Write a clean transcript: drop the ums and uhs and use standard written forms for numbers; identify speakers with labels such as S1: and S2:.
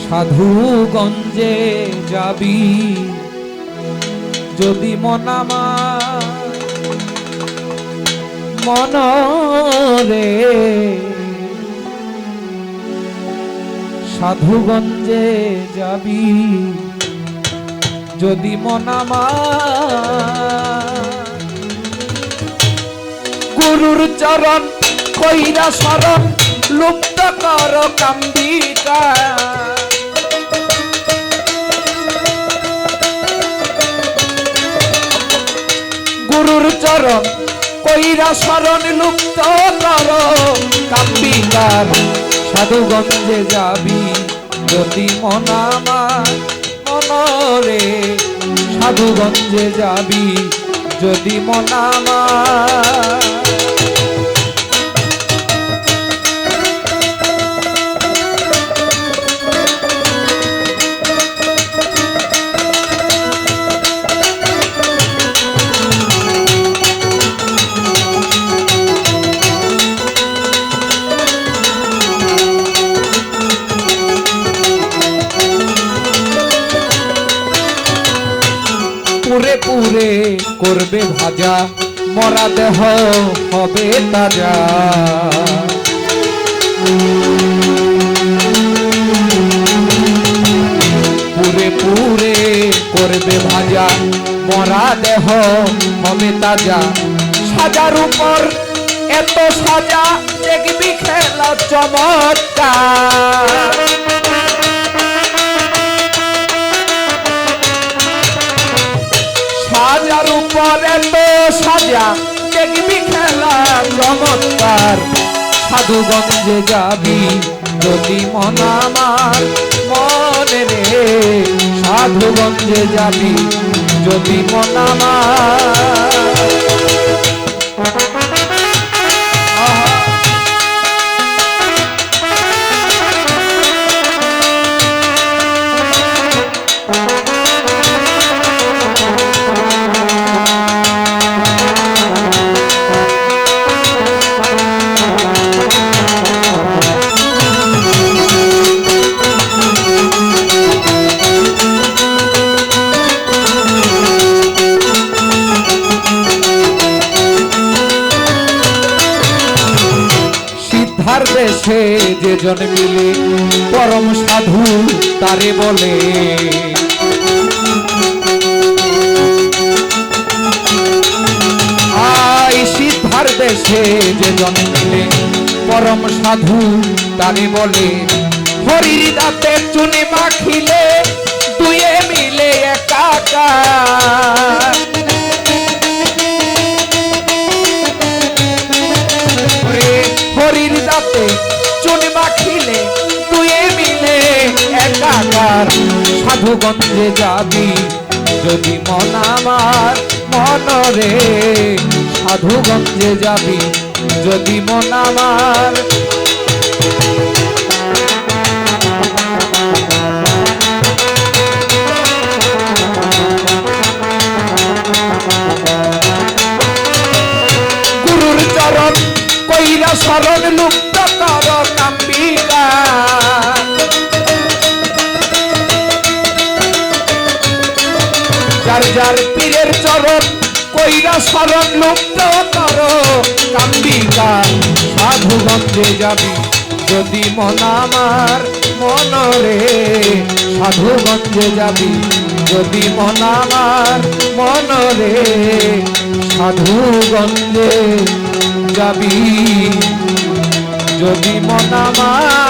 S1: সাধুগঞ্জে যাবি যদি মন আমার মনরে, সাধুগঞ্জে যাবি যদি মন আমার, গুরুর চরণ কইরা শরণ লুপ্ত কর কাম্বিকা, গুরুর চরণ কইরা শরণ লুপ্ত কর কাম্বিকার, সাধুগঞ্জে যাবি যদি মন আমার মনরে, সাধুগঞ্জে যাবি যদি মন আমার। পুরে পুরে করবে ভাজা, মরা দেহ হবে তাজা, পুরে পুরে করবে ভাজা, মরা দেহ হবে তাজা, সাজার উপর এত সাজা দেখবি খেলা চমৎকার, সাজার উপর এত সাজা দেখবি খেলা চমৎকার, সাধুগঞ্জে যাবি যদি মন আমার মনে রে, সাধুগঞ্জে যাবি যদি মন আমার। দেশে যে জন মিলে পরম সাধু তারে বলে, আই সিদ্ধার দেশে যে জন মিলে পরম সাধু তারে বলে, হরির দাঁতে চুনি মাখিলে দুয়ে মিলে একাকার, হরির দাঁতে চুনি মাখিলে দুয়ে মিলে একাকার, সাধুগঞ্জে যাবি যদি মন আমার মনরে, সাধুগঞ্জে যাবি যদি মন আমার। গুরুর চরণ কইরা শরণ লুপ্ত কর কাম্বিকা, যার যার পীরের চরণ কইরা শরণ লুপ্ত কর কাম্বিকা, সাধুগঞ্জে যাবি যদি মন আমার মনরে, সাধুগঞ্জে যাবি যদি মন আমার মনরে, সাধুগঞ্জে যাবি যদি মন আমার।